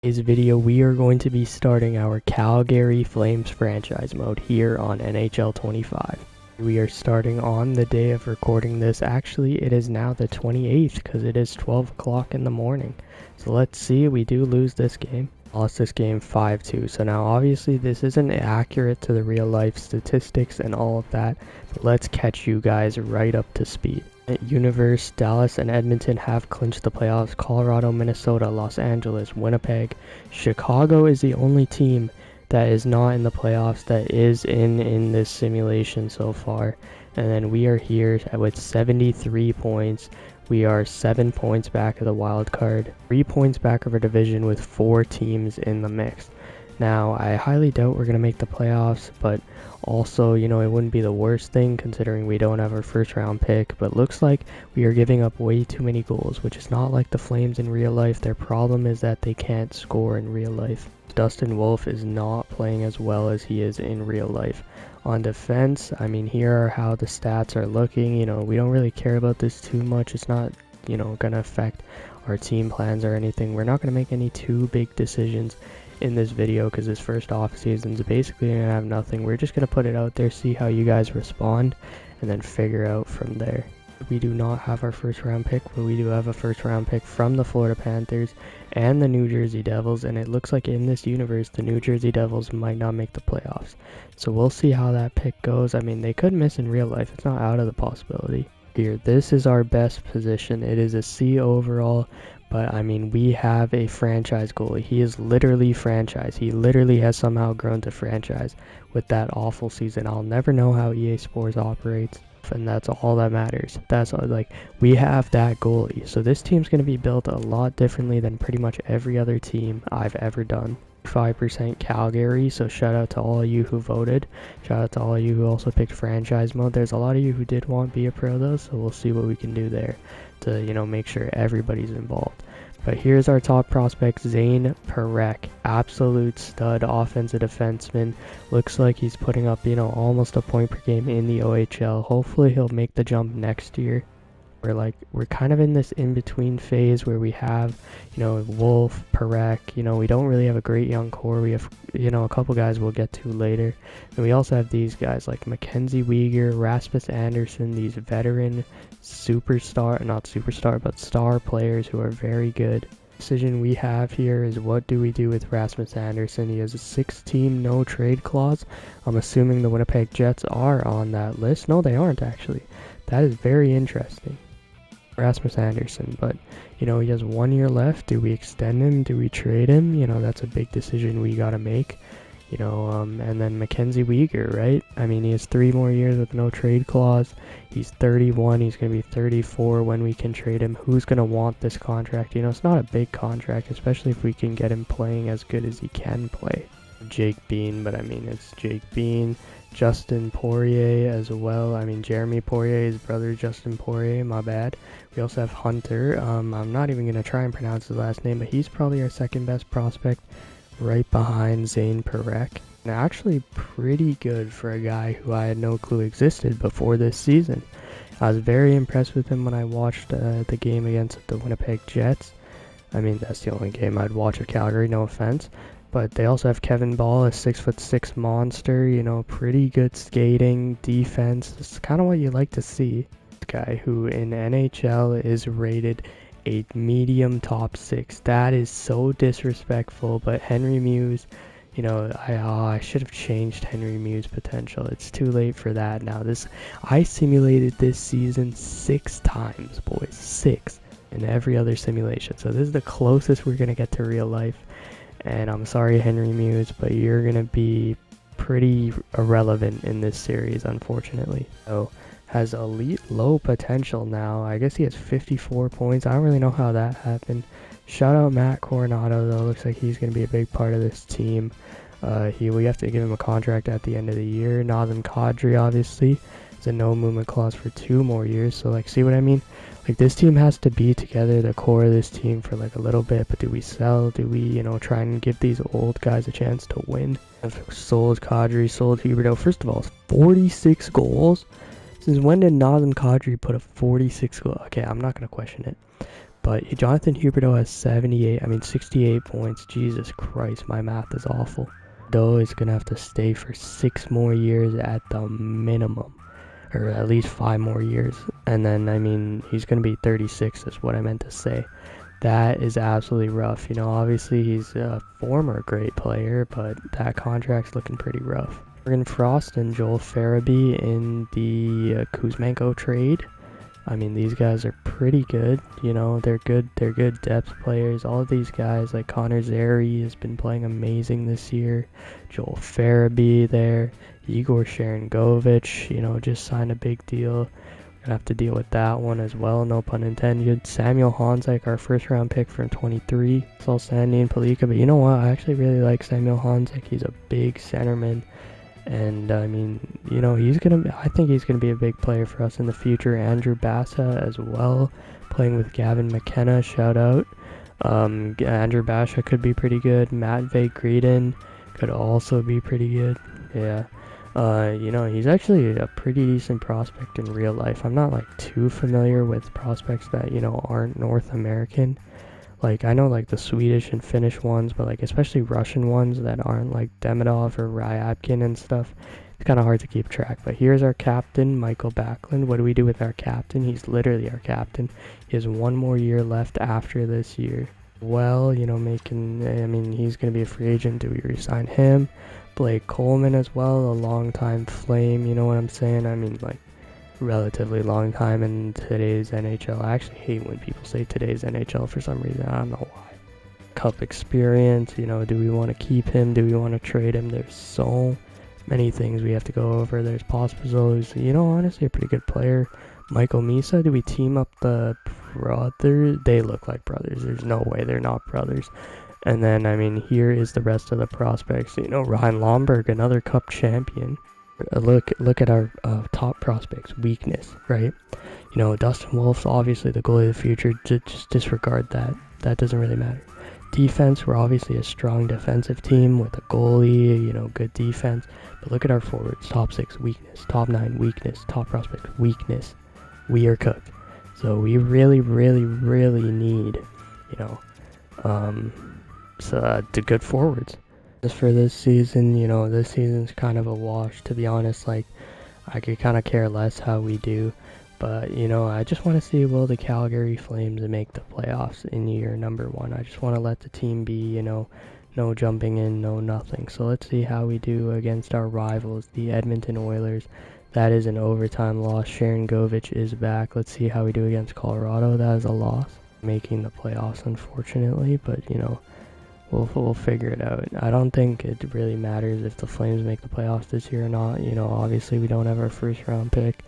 In today's video, we are going to be starting our Calgary Flames franchise mode here on NHL 25. We are starting on the day of recording this. Actually, it is now the 28th because it is 12 o'clock in the morning. So let's see, we do lose this game. Lost this game 5-2. So now obviously this isn't accurate to the real life statistics and all of that, but let's catch you guys right up to speed. Universe, Dallas, and Edmonton have clinched the playoffs. Colorado, Minnesota, Los Angeles, Winnipeg. Chicago is the only team that is not in the playoffs that is in this simulation so far. And then we are here with 73 points. We are 7 points back of the wild card, 3 points back of our division with 4 teams in the mix. Now, I highly doubt we're going to make the playoffs, but also, it wouldn't be the worst thing considering we don't have our first round pick, but looks like we are giving up way too many goals, which is not like the Flames in real life. Their problem is that they can't score in real life. Dustin Wolf is not playing as well as he is in real life. On defense, here are how the stats are looking. We don't really care about this too much. It's not, going to affect our team plans or anything. We're not going to make any too big decisions in this video because this first off season is basically going to have nothing. We're just going to put it out there, see how you guys respond, and then figure out from there. We do not have our first round pick, but we do have a first round pick from the Florida Panthers and the New Jersey Devils, and it looks like in this universe the New Jersey Devils might not make the playoffs. So we'll see how that pick goes. They could miss in real life. It's not out of the possibility. Here, this is our best position. It is a C overall, but we have a franchise goalie. He is literally franchise. He literally has somehow grown to franchise with that awful season. I'll never know how EA Sports operates, and that's all that matters. That's all, we have that goalie. So this team's going to be built a lot differently than pretty much every other team I've ever done. 5% Calgary, so shout out to all of you who voted. Shout out to all of you who also picked franchise mode. There's a lot of you who did want Be a Pro though, so we'll see what we can do there to make sure everybody's involved. But here's our top prospect, Zane Parekh, absolute stud offensive defenseman. Looks like he's putting up almost a point per game in the OHL. Hopefully he'll make the jump next year. We're kind of in this in-between phase where we have, Wolf, Parekh, we don't really have a great young core. We have, a couple guys we'll get to later. And we also have these guys like Mackenzie Weegar, Rasmus Anderson, these veteran not superstar, but star players who are very good. The decision we have here is what do we do with Rasmus Anderson? He has a 6-team no trade clause. I'm assuming the Winnipeg Jets are on that list. No, they aren't actually. That is very interesting. Rasmus Anderson, but he has 1 year left. Do we extend him? Do we trade him? That's a big decision we gotta make. And then Mackenzie Weegar, right? He has 3 more years with no trade clause. He's 31. He's gonna be 34 when we can trade him. Who's gonna want this contract? It's not a big contract, especially if we can get him playing as good as he can play. Jake Bean, but it's Jake Bean. Justin Poirier as well. Jeremy Poirier, his brother Justin Poirier, my bad. We also have Hunter. I'm not even going to try and pronounce his last name, but he's probably our second best prospect right behind Zane Parekh. And actually pretty good for a guy who I had no clue existed before this season. I was very impressed with him when I watched the game against the Winnipeg Jets. That's the only game I'd watch of Calgary, no offense. But they also have Kevin Ball, a 6'6" monster, pretty good skating, defense. It's kind of what you like to see. This guy who in NHL is rated a medium top 6. That is so disrespectful, but Henry Muse, I should have changed Henry Muse potential. It's too late for that now. I simulated this season 6 times, boys. 6 in every other simulation. So this is the closest we're going to get to real life. And I'm sorry, Henry Muse, but you're going to be pretty irrelevant in this series, unfortunately. So, has elite low potential now. I guess he has 54 points. I don't really know how that happened. Shout out Matt Coronado, though. Looks like he's going to be a big part of this team. We have to give him a contract at the end of the year. Nazem Kadri, obviously, is a no movement clause for 2 more years. So, see what I mean? This team has to be together, the core of this team, for a little bit. But do we sell? Do we, try and give these old guys a chance to win? I've sold Kadri, sold Huberdeau. First of all, 46 goals. Since when did Nazem Kadri put a 46 goal? Okay, I'm not going to question it. But Jonathan Huberdeau has 68 points. Jesus Christ, my math is awful. Doe is going to have to stay for 6 more years at the minimum. Or at least 5 more years. And then, I mean, he's going to be 36 is what I meant to say. That is absolutely rough. You know, obviously he's a former great player, but that contract's looking pretty rough. Morgan Frost and Joel Farabee in the Kuzmenko trade. I mean, these guys are pretty good. You know, they're good depth players. All of these guys, like Connor Zary has been playing amazing this year. Joel Farabee there. Igor Sharangovich, you know, just signed a big deal. We're gonna have to deal with that one as well, no pun intended. Samuel Honzek, our first round pick from 23. Saul Sandy and Palika, but you know what? I actually really like Samuel Honzek. He's a big centerman. And I mean, you know, I think he's gonna be a big player for us in the future. Andrew Bassa as well, playing with Gavin McKenna, shout out. Andrew Bassa could be pretty good. Matvey Greden could also be pretty good. Yeah. You know, he's actually a pretty decent prospect in real life. I'm not like too familiar with prospects that, you know, aren't North American. Like, I know like the Swedish and Finnish ones, but like especially Russian ones that aren't like Demidov or Ryabkin and stuff. It's kind of hard to keep track. But here's our captain, Michael Backlund. What do we do with our captain? He's literally our captain. He has 1 more year left after this year. Well, you know, I mean, he's going to be a free agent. Do we resign him? Blake Coleman as well, a long-time Flame, you know what I'm saying? I mean, like, relatively long time in today's NHL. I actually hate when people say today's NHL for some reason. I don't know why. Cup experience, you know, do we want to keep him? Do we want to trade him? There's so many things we have to go over. There's Pospisil, who's, you know, honestly a pretty good player. Michael Misa, do we team up the brothers? They look like brothers. There's no way they're not brothers. And then, I mean, here is the rest of the prospects. You know, Ryan Lomberg, another Cup champion. Look at our top prospects. Weakness, right? You know, Dustin Wolf's obviously the goalie of the future. Just disregard that. That doesn't really matter. Defense, we're obviously a strong defensive team with a goalie, you know, good defense. But look at our forwards. Top 6, weakness. Top 9, weakness. Top prospects, weakness. We are cooked. So we really, really, really need, you know, the good forwards. Just for this season, you know, this season's kind of a wash, to be honest. Like, I could kind of care less how we do. But, you know, I just want to see, will the Calgary Flames make the playoffs in year number 1. I just want to let the team be, you know, no jumping in, no nothing. So let's see how we do against our rivals, the Edmonton Oilers. That is an overtime loss. Sharangovich is back. Let's see how we do against Colorado. That is a loss. Making the playoffs, unfortunately, but, you know, we'll figure it out. I don't think it really matters if the Flames make the playoffs this year or not. You know, obviously we don't have our first round pick.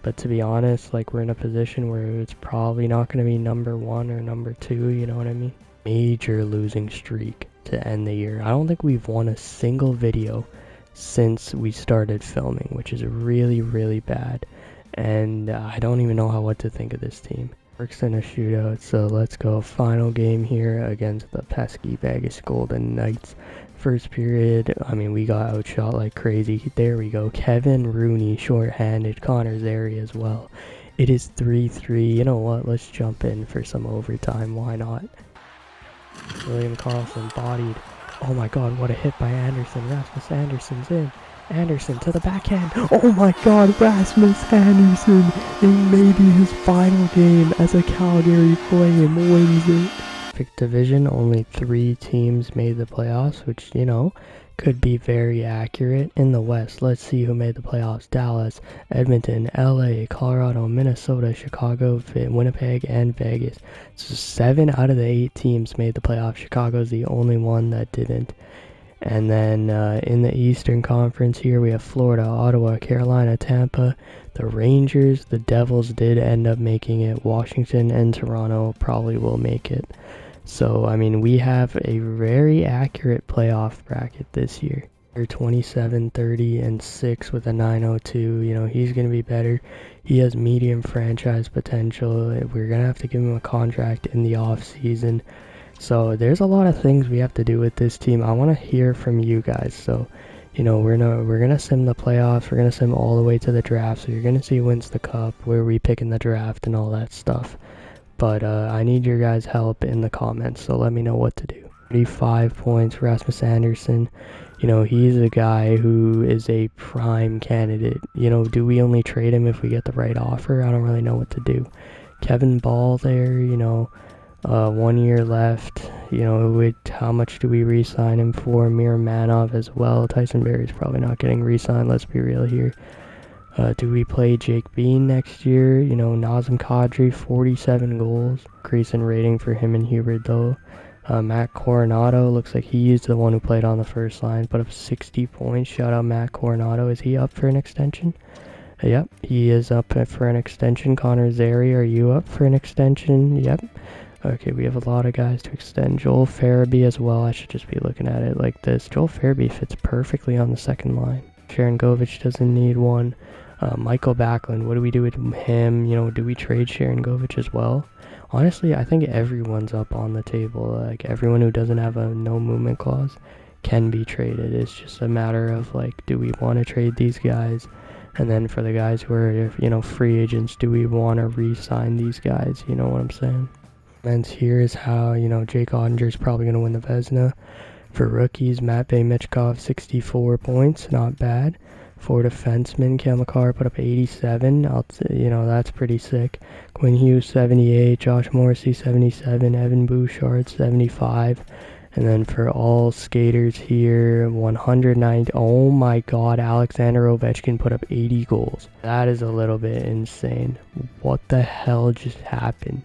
But to be honest, like, we're in a position where it's probably not going to be number 1 or number 2, you know what I mean? Major losing streak to end the year. I don't think we've won a single video since we started filming, which is really, really bad. And I don't even know what to think of this team. Works in a shootout, so let's go. Final game here against the pesky Vegas Golden Knights. First period, I mean, we got outshot like crazy. There we go. Kevin Rooney, shorthanded. Connor Zary as well. It is 3-3. You know what? Let's jump in for some overtime. Why not? William Karlsson bodied. Oh my god, what a hit by Anderson. Rasmus Anderson's in. Anderson to the backhand. Oh my god, Rasmus Anderson in maybe his final game as a Calgary Flame wins it. Perfect division, only 3 teams made the playoffs, which, you know, could be very accurate. In the West, let's see who made the playoffs. Dallas, Edmonton, LA, Colorado, Minnesota, Chicago, Winnipeg, and Vegas. So 7 out of the 8 teams made the playoffs. Chicago's the only one that didn't. And then in the Eastern Conference here, we have Florida, Ottawa, Carolina, Tampa, the Rangers, the Devils did end up making it. Washington and Toronto probably will make it. So, I mean, we have a very accurate playoff bracket this year. We're 27, 30, and 6 with a 902. You know, he's going to be better. He has medium franchise potential. We're going to have to give him a contract in the off season. So there's a lot of things we have to do with this team. I want to hear from you guys. So, you know, we're gonna sim the playoffs. We're gonna sim all the way to the draft. So you're gonna see who wins the cup, where we pick in the draft, and all that stuff. but I need your guys' help in the comments, so let me know what to do. 35 points, Rasmus Anderson. You know, he's a guy who is a prime candidate. You know, do we only trade him if we get the right offer? I don't really know what to do. Kevin Ball there, you know, 1 year left. You know, how much do we re-sign him for? Miramanov as well. Tyson Berry's probably not getting re-signed, let's be real here. Do we play Jake Bean next year? You know, Nazem Kadri, 47 goals. Increase in rating for him and Hubert though. Matt Coronado, looks like he's the one who played on the first line, put up 60 points. Shout out Matt Coronado. Is he up for an extension? Yep, he is up for an extension. Connor Zary, are you up for an extension? Yep. Okay, we have a lot of guys to extend. Joel Farabee as well. I should just be looking at it like this. Joel Farabee fits perfectly on the second line. Sharon Govich doesn't need one. Michael Backlund, what do we do with him? You know, do we trade Sharon Govich as well? Honestly, I think everyone's up on the table. Like, everyone who doesn't have a no movement clause can be traded. It's just a matter of, like, do we want to trade these guys? And then for the guys who are, you know, free agents, do we want to re-sign these guys? You know what I'm saying? And here is how, you know, Jake Ottinger's probably going to win the Vezina. For rookies, Matvei Michkov, 64 points. Not bad. For defensemen, Cale Makar put up 87. You know, that's pretty sick. Quinn Hughes, 78. Josh Morrissey, 77. Evan Bouchard, 75. And then for all skaters here, 190. Oh my god, Alexander Ovechkin put up 80 goals. That is a little bit insane. What the hell just happened?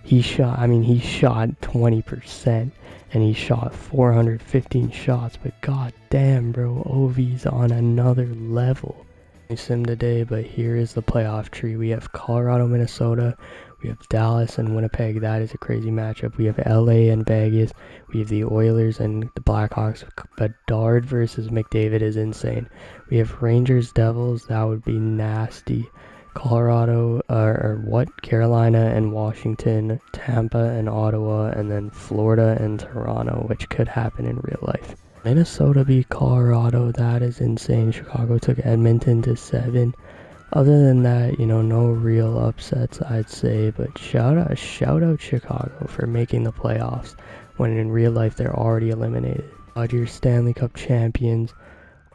He shot 20%. And he shot 415 shots, but god damn, bro, Ovi's on another level. We sim today, but here is the playoff tree. We have Colorado, Minnesota, we have Dallas and Winnipeg. That is a crazy matchup. We have LA and Vegas. We have the Oilers and the Blackhawks. Bedard versus McDavid is insane. We have Rangers, Devils. That would be nasty. Colorado, Carolina and Washington, Tampa and Ottawa, and then Florida and Toronto, which could happen in real life. Minnesota beat Colorado, that is insane. Chicago took Edmonton to 7. Other than that, you know, no real upsets, I'd say, but shout out Chicago for making the playoffs, when in real life they're already eliminated. Your Stanley Cup champions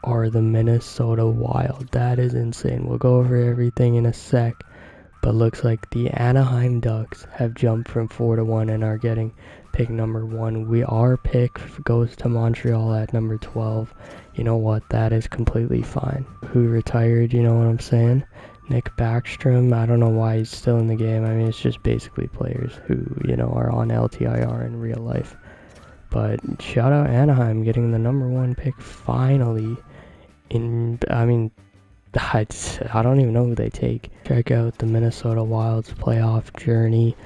are the Minnesota Wild. That is insane. We'll go over everything in a sec, but looks like the Anaheim Ducks have jumped from 4-1 and are getting pick number 1. Our pick goes to Montreal at number 12. You know what? That is completely fine. Who retired? You know what I'm saying? Nick Backstrom. I don't know why he's still in the game. I mean, it's just basically players who, you know, are on LTIR in real life. But shout out Anaheim getting the number 1 pick finally. I don't even know who they take. Check out the Minnesota Wild's playoff journey.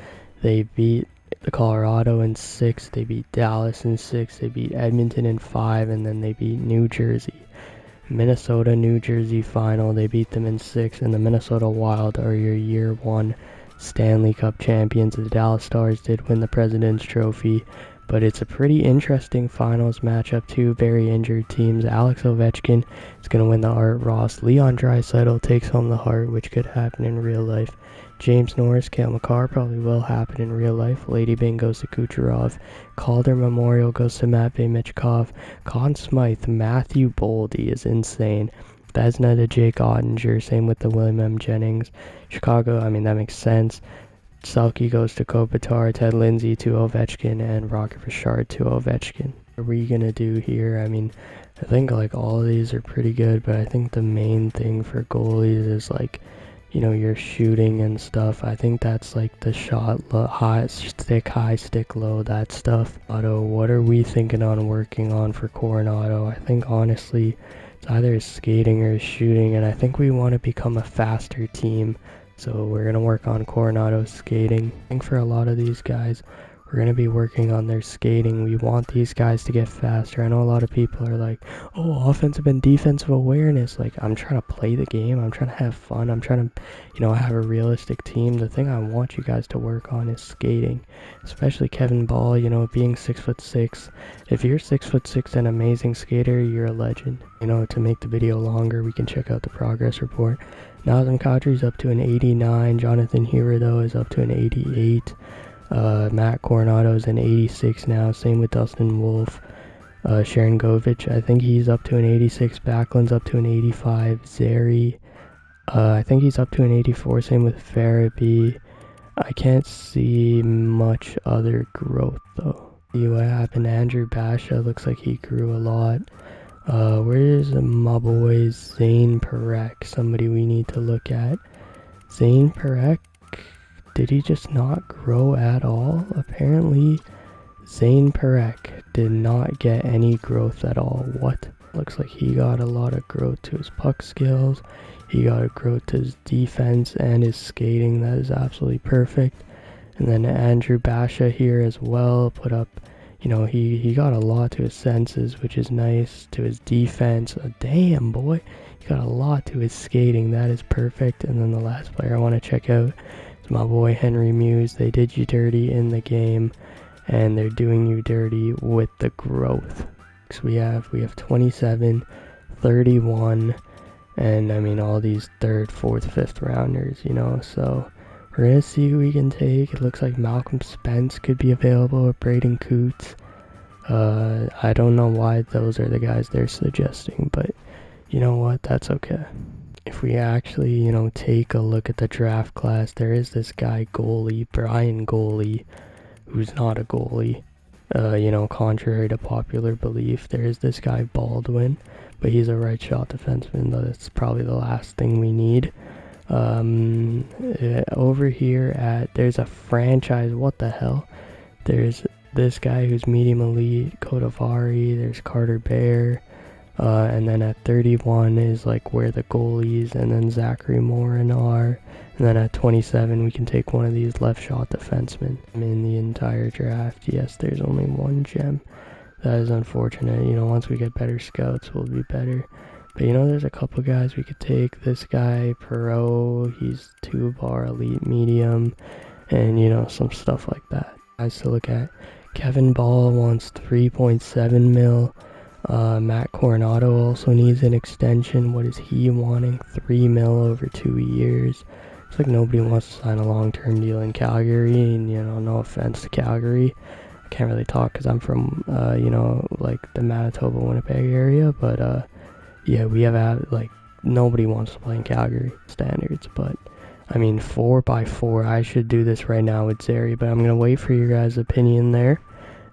They beat the Colorado in 6, they beat Dallas in 6, they beat Edmonton in 5, and then they beat New Jersey. Minnesota, New Jersey final, they beat them in 6, and the Minnesota Wild are your year 1 Stanley Cup champions. The Dallas Stars did win the President's Trophy, but it's a pretty interesting finals matchup. 2 very injured teams. Alex Ovechkin is going to win the Art Ross. Leon Draisaitl takes home the Hart, which could happen in real life. James Norris, Cale Makar probably will happen in real life. Lady Byng goes to Kucherov. Calder Memorial goes to Matvei Michkov. Conn Smythe, Matthew Boldy is insane. Vezina to Jake Ottinger. Same with the William M. Jennings. Chicago, I mean, that makes sense. Selke goes to Kopitar, Ted Lindsay to Ovechkin, and Rocket Richard to Ovechkin. What are we going to do here? I mean, I think like all of these are pretty good, but I think the main thing for goalies is like, you know, your shooting and stuff. I think that's like the shot, high stick low, that stuff. Otto, what are we thinking on working on for Coronado? I think honestly, it's either his skating or his shooting, and I think we want to become a faster team. So we're going to work on Coronado's skating. I think for a lot of these guys, we're going to be working on their skating. We want these guys to get faster. I know a lot of people are like, oh, offensive and defensive awareness. Like, I'm trying to play the game. I'm trying to have fun. I'm trying to, you know, have a realistic team. The thing I want you guys to work on is skating. Especially Kevin Ball, you know, being 6'6". If you're 6'6" and amazing skater, you're a legend. You know, to make the video longer, we can check out the progress report. Nazem Kadri's up to an 89. Jonathan Huberdeau is up to an 88. Matt Coronado's an 86 now. Same with Dustin Wolf. Sharon Govich, I think he's up to an 86. Backlund's up to an 85. Zeri, I think he's up to an 84. Same with Farabee. I can't see much other growth though. See what happened to Andrew Basha. Looks like he grew a lot. Where's my boy Zane Perek? Somebody we need to look at. Zane Perek, did he just not grow at all? Apparently Zane Perek did not get any growth at all. What? Looks like he got a lot of growth to his puck skills. He got a growth to his defense and his skating. That is absolutely perfect. And then Andrew Basha here as well put up, he got a lot to his senses, which is nice. To his defense, damn boy, he got a lot to his skating. That is perfect. And then the last player I want to check out is my boy Henry Muse. They did you dirty in the game, and they're doing you dirty with the growth. So we have 27, 31, and I mean all these 3rd, 4th, 5th rounders, so we're going to see who we can take. It looks like Malcolm Spence could be available, or Braden Coots. I don't know why those are the guys they're suggesting, but you know what, that's okay. If we actually, take a look at the draft class, there is this guy goalie, Brian Goalie, who's not a goalie. Contrary to popular belief, there is this guy Baldwin, but he's a right shot defenseman. That's probably the last thing we need. Over here there's a franchise, what the hell? There's this guy who's medium elite, Kodavari, there's Carter Bear, and then at 31 is like where the goalies and then Zachary Morin are, and then at 27 we can take one of these left shot defensemen. In the entire draft, yes, there's only one gem. That is unfortunate. Once we get better scouts, we'll be better. But there's a couple guys we could take. This guy, Perot, he's 2-bar elite medium, and some stuff like that. Guys to look at. Kevin Ball wants 3.7 mil. Matt Coronado also needs an extension. What is he wanting? 3 mil over 2 years. It's like nobody wants to sign a long-term deal in Calgary, and no offense to Calgary. I can't really talk because I'm from, like the Manitoba, Winnipeg area, but yeah, we have nobody wants to play in Calgary standards, but I mean 4x4. I should do this right now with Zeri, but I'm gonna wait for your guys' opinion there.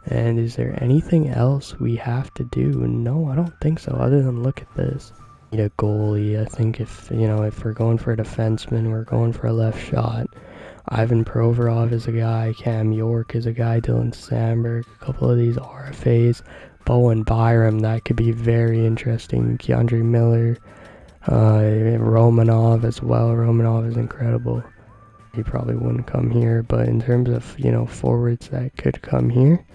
And is there anything else we have to do? No, I don't think so, other than look at this. Need a goalie. I think if we're going for a defenseman, we're going for a left shot. Ivan Provorov is a guy, Cam York is a guy, Dylan Sandberg, a couple of these RFAs. Bowen Byram, that could be very interesting. Keandre Miller, Romanov as well. Romanov is incredible. He probably wouldn't come here, but in terms of, forwards that could come here,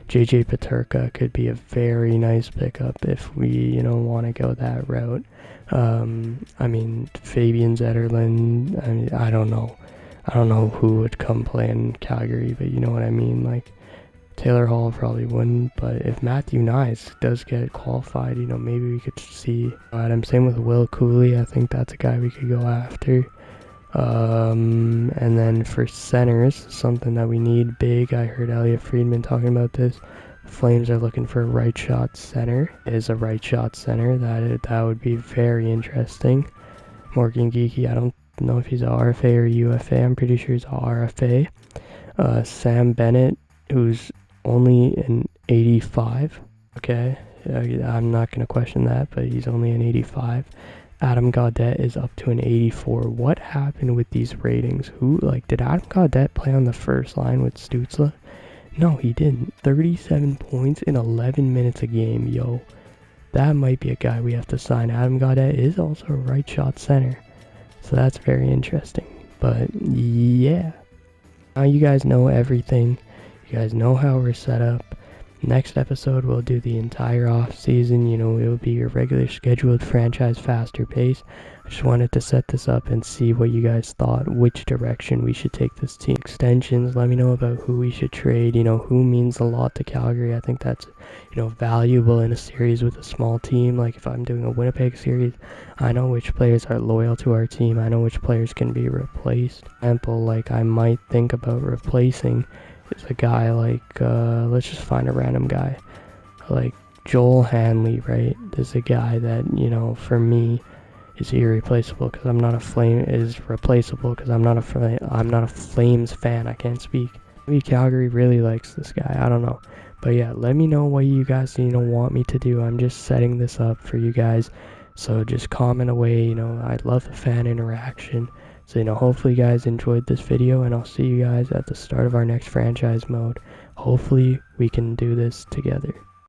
JJ Peterka could be a very nice pickup if we, want to go that route. I mean, Fabian Zetterlund, I don't know. I don't know who would come play in Calgary, but you know what I mean, like, Taylor Hall probably wouldn't, but if Matthew Nyes does get qualified, maybe we could see Adam. Same with Will Cooley. I think that's a guy we could go after. And then for centers, something that we need big. I heard Elliot Friedman talking about this. The Flames are looking for a right shot center. Is a right shot center. That would be very interesting. Morgan Geeky, I don't know if he's a RFA or UFA. I'm pretty sure he's a RFA. Sam Bennett, who's only an 85. Okay, I'm not going to question that, but he's only an 85. Adam Gaudette is up to an 84. What happened with these ratings? Did Adam Gaudette play on the first line with Stützle? No, he didn't. 37 points in 11 minutes a game, yo. That might be a guy we have to sign. Adam Gaudette is also a right shot center, so that's very interesting. But yeah, now you guys know everything. You guys know how we're set up. Next episode, we'll do the entire off season. You know, it will be your regular scheduled franchise faster pace. I just wanted to set this up and see what you guys thought, which direction we should take this team. Extensions, let me know about who we should trade, you know, who means a lot to Calgary. I think that's, you know, valuable in a series with a small team. Like if I'm doing a Winnipeg series, I know which players are loyal to our team. I know which players can be replaced. For example, like I might think about replacing is a guy like, let's just find a random guy, like Joel Hanley, right? There's a guy that, you know, for me is irreplaceable because I'm not a Flame, is replaceable because I'm not a Flames fan. I can't speak. Maybe Calgary really likes this guy. I don't know. But yeah, let me know what you guys, you know, want me to do. I'm just setting this up for you guys. So just comment away, you know, I love the fan interaction. So, you know, hopefully you guys enjoyed this video, and I'll see you guys at the start of our next franchise mode. Hopefully we can do this together.